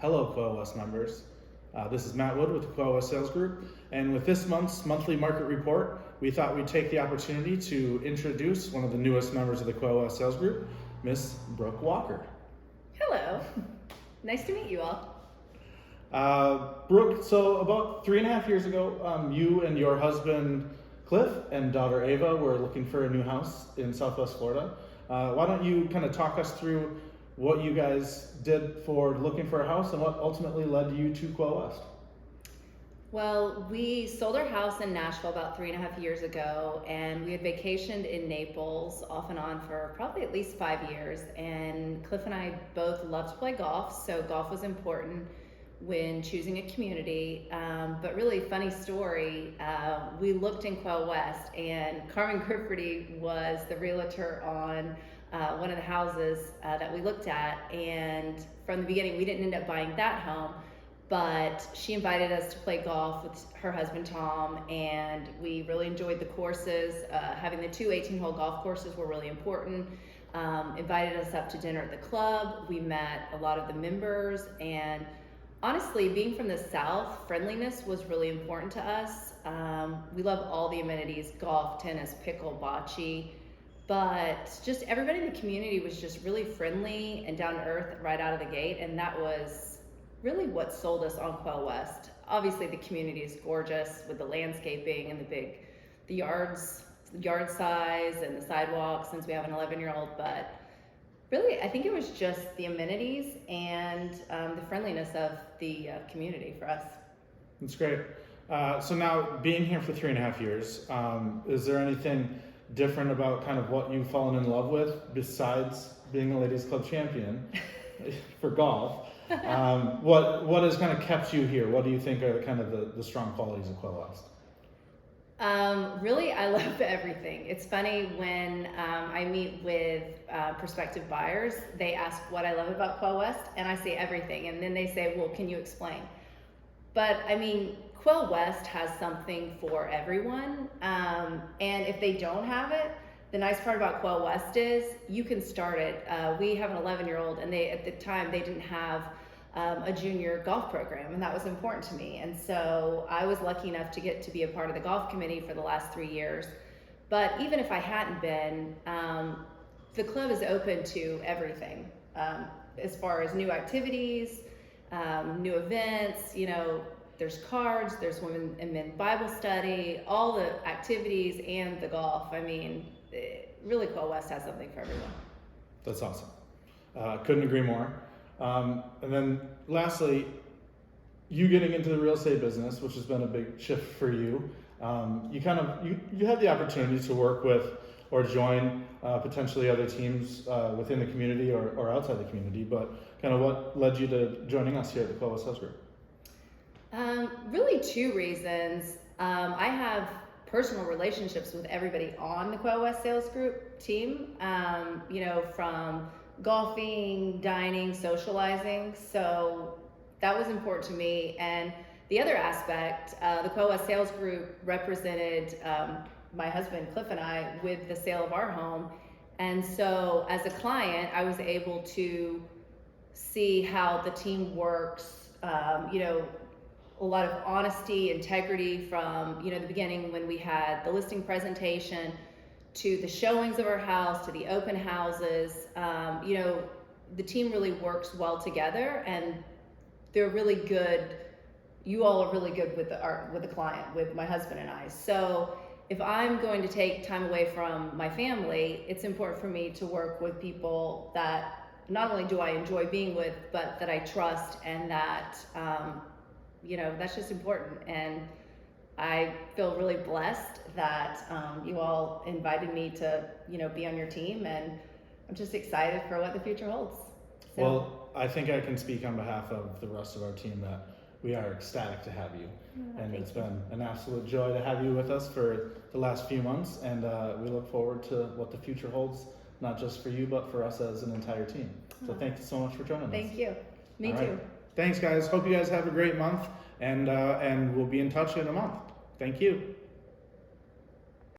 Hello, Quail West members. This is Matt Wood with the Quail West Sales Group, and with this month's monthly market report, we thought we'd take the opportunity to introduce one of the newest members of the Quail West Sales Group, Miss Brooke Walker. Hello. Nice to meet you all. Brooke, so about 3.5 years ago, you and your husband Cliff and daughter Ava were looking for a new house in Southwest Florida. Why don't you kind of talk us through what you guys did for looking for a house and what ultimately led you to Quail West? Well, we sold our house in Nashville about 3.5 years ago, and we had vacationed in Naples off and on for probably at least 5 years. And Cliff and I both love to play golf, so golf was important when choosing a community. But really funny story, we looked in Quail West, and Carmen Grifferty was the realtor on one of the houses that we looked at. And from the beginning, we didn't end up buying that home, but she invited us to play golf with her husband Tom, and we really enjoyed the courses. Having the two 18-hole golf courses were really important. Invited us up to dinner at the club. We met a lot of the members, and honestly, being from the South, friendliness was really important to us. We love all the amenities: golf, tennis, pickle, bocce, but just everybody in the community was just really friendly and down to earth right out of the gate, and that was really what sold us on Quail West. Obviously, the community is gorgeous with the landscaping and the yard size and the sidewalks, since we have an 11-year-old, but really, I think it was just the amenities and the friendliness of the community for us. That's great. So now, being here for 3.5 years, is there anything different about kind of what you've fallen in love with besides being a ladies club champion for golf? What has kind of kept you here? What do you think are kind of the strong qualities of Quail West? Really, I love everything. It's funny when I meet with prospective buyers, they ask what I love about Quail West, and I say everything, and then they say, well, can you explain? But I mean, Quail West has something for everyone, and if they don't have it, the nice part about Quail West is you can start it. We have an 11-year-old, and at the time they didn't have a junior golf program, and that was important to me. And so I was lucky enough to get to be a part of the golf committee for the last 3 years. But even if I hadn't been, the club is open to everything, as far as new activities, new events. You know, there's cards, there's women and men Bible study, all the activities and the golf. I mean, really, Quail West has something for everyone. That's awesome. Couldn't agree more. And then lastly, you getting into the real estate business, which has been a big shift for you. You had the opportunity to work with or join potentially other teams within the community or outside the community, but kind of what led you to joining us here at the Quail West Sales Group? Really 2 reasons. I have personal relationships with everybody on the Quail West Sales Group team, from golfing, dining, socializing. So that was important to me. And the other aspect, the Quail West Sales Group represented my husband Cliff and I with the sale of our home. And so as a client, I was able to see how the team works, a lot of honesty, integrity from, the beginning when we had the listing presentation to the showings of our house, to the open houses. The team really works well together, and they're really good. You all are really good with the client, with my husband and I. So if I'm going to take time away from my family, it's important for me to work with people that not only do I enjoy being with, but that I trust, and that, that's just important. And I feel really blessed that you all invited me to, be on your team, and I'm just excited for what the future holds. So. Well, I think I can speak on behalf of the rest of our team that we are ecstatic to have you. And it's been an absolute joy to have you with us for the last few months, and we look forward to what the future holds, not just for you, but for us as an entire team. So thank you so much for joining us. Thank you. Me All too. Right. Thanks, guys. Hope you guys have a great month, and we'll be in touch in a month. Thank you.